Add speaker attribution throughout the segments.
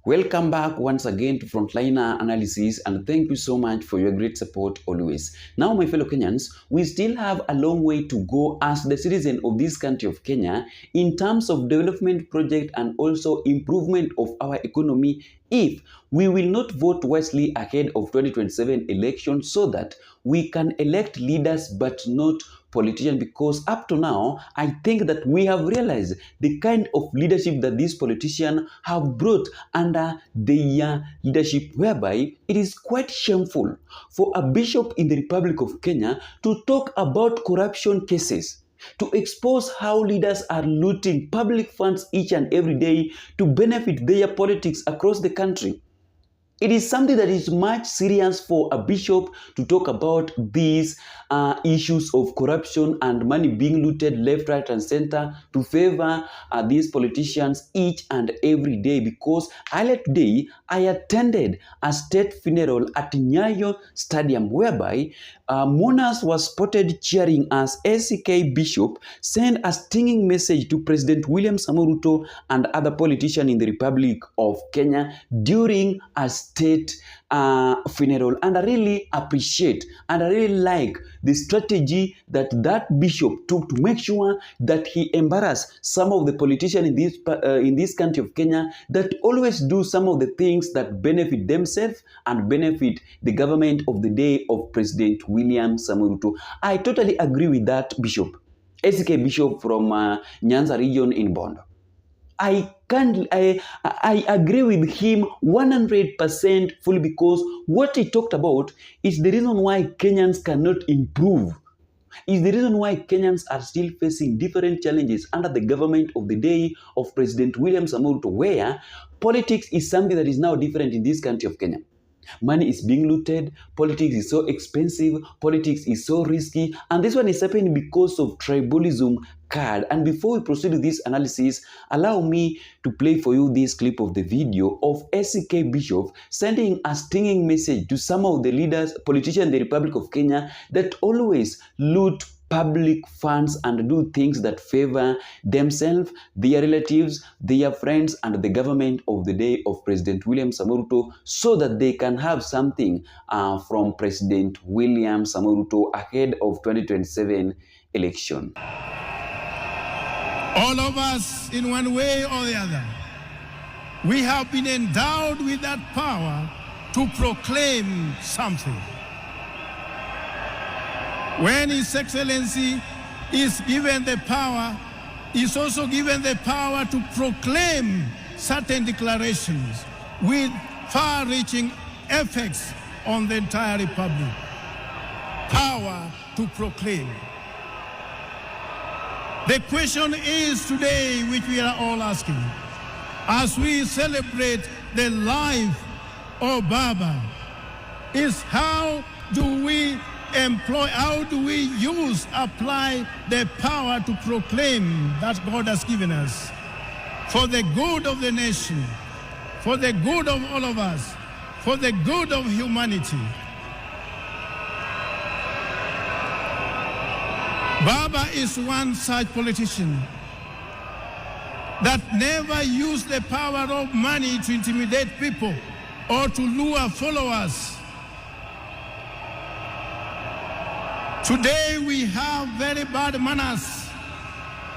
Speaker 1: Welcome back once again to Frontliner Analysis, and thank you so much for your great support always. Now, my fellow Kenyans, we still have a long way to go as the citizen of this country of Kenya in terms of development project and also improvement of our economy if we will not vote wisely ahead of 2027 elections so that we can elect leaders but not politicians, because up to now, I think that we have realized the kind of leadership that these politicians have brought under their leadership, whereby it is quite shameful for a bishop in the Republic of Kenya to talk about corruption cases, to expose how leaders are looting public funds each and every day to benefit their politics across the country. It is something that is much serious for a bishop to talk about these issues of corruption and money being looted left, right, and center to favor these politicians each and every day. Because earlier today, I attended a state funeral at Nyayo Studium, whereby mourners were spotted cheering as SCK Bishop sent a stinging message to President William Samoei Ruto and other politicians in the Republic of Kenya during a state funeral. And I really appreciate and I really like the strategy that bishop took to make sure that he embarrassed some of the politicians in this country of Kenya that always do some of the things that benefit themselves and benefit the government of the day of President William Samoei Ruto. I totally agree with that bishop, SK Bishop from Nyanza region in Bondo. I agree with him 100% fully, because what he talked about is the reason why Kenyans cannot improve, is the reason why Kenyans are still facing different challenges under the government of the day of President William Samoei Ruto, where politics is something that is now different in this country of Kenya. Money is being looted, politics is so expensive, politics is so risky, and this one is happening because of tribalism card. And before we proceed with this analysis, allow me to play for you this clip of the video of SCK Bishop sending a stinging message to some of the leaders, politicians in the Republic of Kenya that always loot public funds and do things that favor themselves, their relatives, their friends, and the government of the day of President William Samoei Ruto, so that they can have something from President William Samoei Ruto ahead of 2027 election.
Speaker 2: All of us, in one way or the other, we have been endowed with that power to proclaim something. When His Excellency is given the power, he's also given the power to proclaim certain declarations with far-reaching effects on the entire Republic. Power to proclaim. The question is today, which we are all asking, as we celebrate the life of Baba, is how do we apply the power to proclaim that God has given us for the good of the nation, for the good of all of us, for the good of humanity. Baba is one such politician that never used the power of money to intimidate people or to lure followers. Today we have very bad manners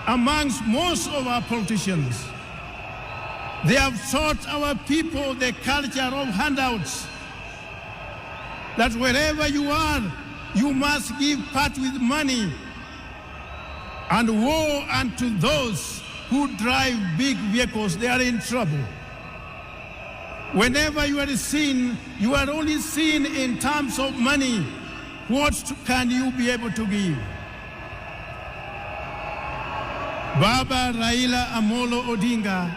Speaker 2: amongst most of our politicians. They have taught our people the culture of handouts, that wherever you are, you must give part with money, and woe unto those who drive big vehicles, they are in trouble. Whenever you are seen, you are only seen in terms of money. What can you be able to give? Baba Raila Amolo Odinga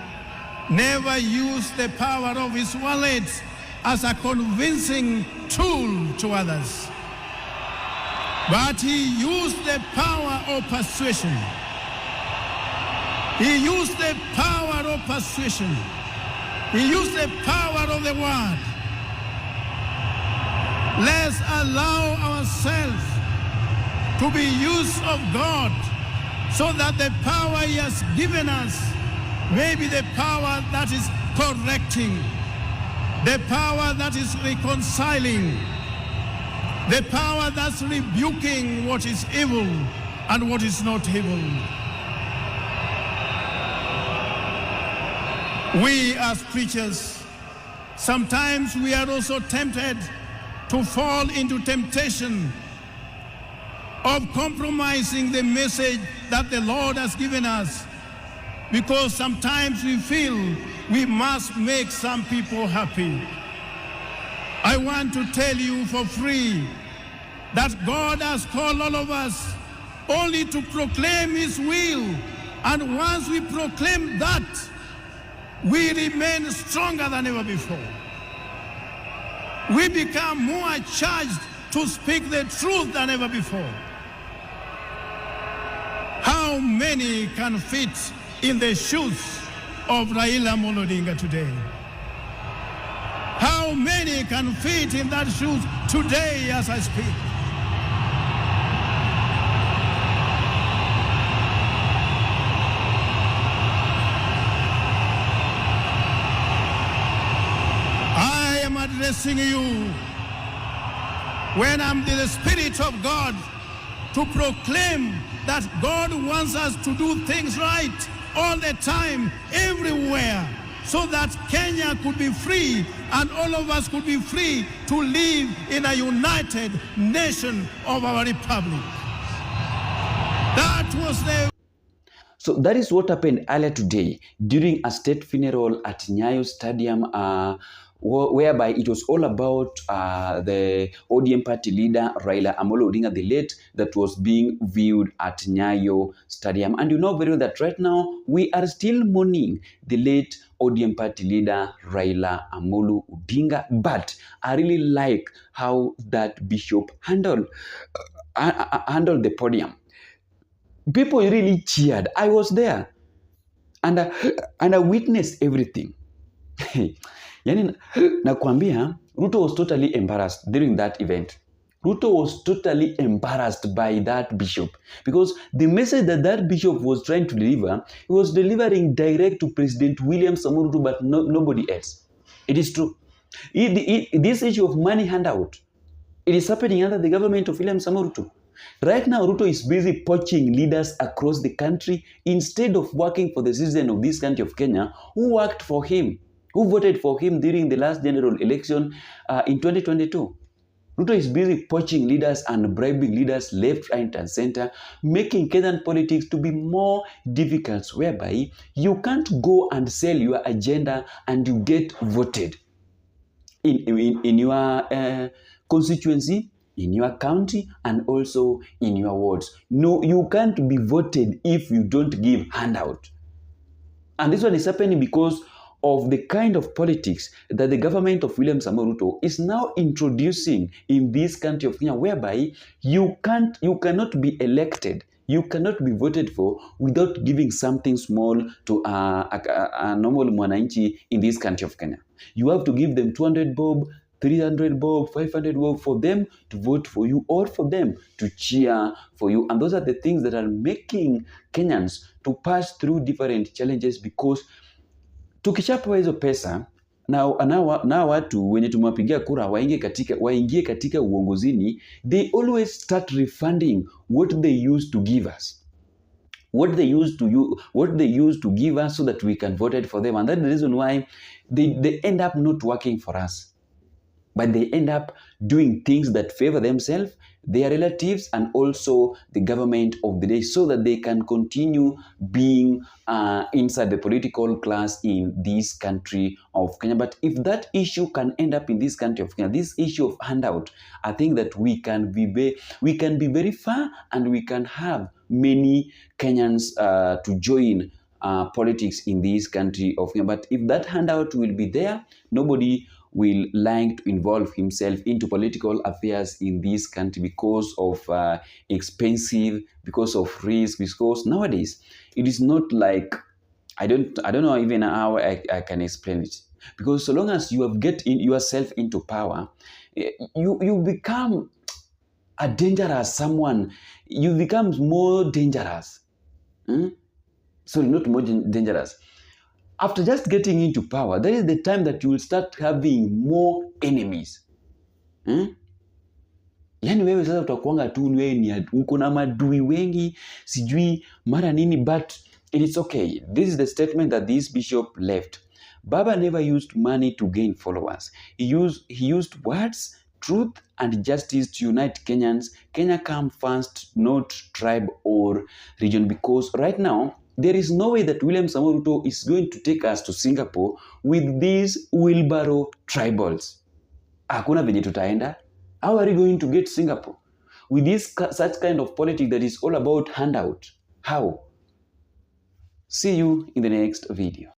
Speaker 2: never used the power of his wallet as a convincing tool to others, but he used the power of persuasion. He used the power of persuasion. He used the power of the word. Let's allow ourselves to be used of God, so that the power He has given us may be the power that is correcting, the power that is reconciling, the power that's rebuking what is evil and what is not evil. We as preachers, sometimes we are also tempted to fall into temptation of compromising the message that the Lord has given us, because sometimes we feel we must make some people happy. I want to tell you for free that God has called all of us only to proclaim His will, and once we proclaim that, we remain stronger than ever before. We become more charged to speak the truth than ever before. How many can fit in the shoes of Raila Amolo Odinga today? How many can fit in that shoes today as I speak? I am addressing you when I'm in the Spirit of God to proclaim that God wants us to do things right all the time, everywhere, so that Kenya could be free and all of us could be free to live in a united nation of our republic. That was the...
Speaker 1: So that is what happened earlier today during a state funeral at Nyayo Studium, whereby it was all about the ODM party leader Raila Amolo Odinga, the late, that was being viewed at Nyayo Studium. And you know very well that right now we are still mourning the late ODM party leader Raila Amolo Odinga. But I really like how that bishop handled the podium. People really cheered. I was there, and I witnessed everything. Yani, nakwambia, Ruto was totally embarrassed during that event. Ruto was totally embarrassed by that bishop, because the message that bishop was trying to deliver, he was delivering direct to President William Samoei Ruto, but nobody else. It is true. This issue of money handout, it is happening under the government of William Samoei Ruto. Right now, Ruto is busy poaching leaders across the country instead of working for the citizens of this country of Kenya who worked for him, who voted for him during the last general election in 2022. Ruto is busy poaching leaders and bribing leaders left, right, and center, making Kenyan politics to be more difficult, whereby you can't go and sell your agenda and you get voted in your constituency, in your county, and also in your wards. No, you can't be voted if you don't give handout. And this one is happening because of the kind of politics that the government of William Samoei Ruto is now introducing in this country of Kenya, whereby you cannot be elected, you cannot be voted for without giving something small to a normal mwananchi in this country of Kenya. You have to give them 200 bob, 300 bob, 500 bob for them to vote for you or for them to cheer for you. And those are the things that are making Kenyans to pass through different challenges, because tukishapewa hizo pesa na watu wenye tumewapigia kura waingie katika uongozini, they always start refunding what they used to give us. What they used to give us so that we can vote for them. And that's the reason why they end up not working for us. But they end up doing things that favor themselves, their relatives, and also the government of the day, so that they can continue being inside the political class in this country of Kenya. But if that issue can end up in this country of Kenya, this issue of handout, I think that we can be very far, and we can have many Kenyans to join politics in this country of Kenya. But if that handout will be there, nobody will like to involve himself into political affairs in this country because of expensive, because of risk, because nowadays it is not like, I don't know even how I can explain it. Because so long as you have get yourself into power, you become a dangerous someone. You become more dangerous. So not more dangerous. After just getting into power, that is the time that you will start having more enemies. Yaani wewe sasa utakuanga tu wewe ni uko na madui wengi, sijui mara nini, but it is okay. This is the statement that this bishop left. Baba never used money to gain followers. He used words, truth and justice to unite Kenyans. Kenya come first, not tribe or region, because right now there is no way that William Samoei Ruto is going to take us to Singapore with these wheelbarrow tribals. Hakuna venye tutaenda. How are you going to get Singapore with this such kind of politics that is all about handout? How? See you in the next video.